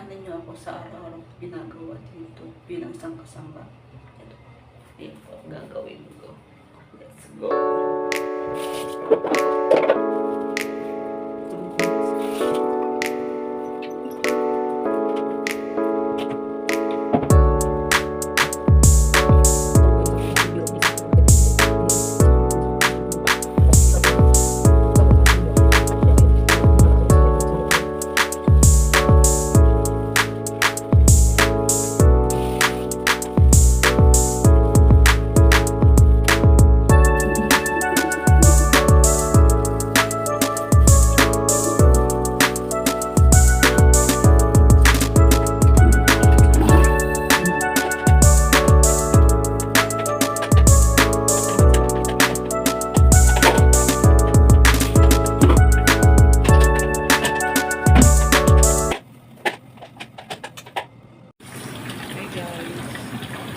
samahan ninyo ako sa araw-araw ginagawa dito bilang isang kasama. Ito, yun po, gagawin ko. Let's go!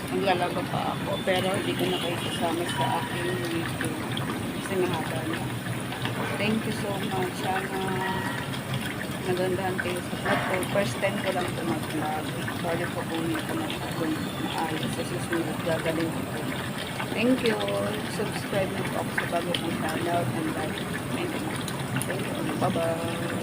Maglalaba pa ako pero hindi ko na kayo kasama sa aking video kasi mahaba na. Thank you so much. Sana nagandahan kayo sa vlog ko. First time ko lang ito mag-vlog. Sorry po kung hindi ko masyadong maayos sa susunod. Gagaling ko. Thank you. Subscribe na po ako sa bago kong channel and like. Thank you. Bye-bye.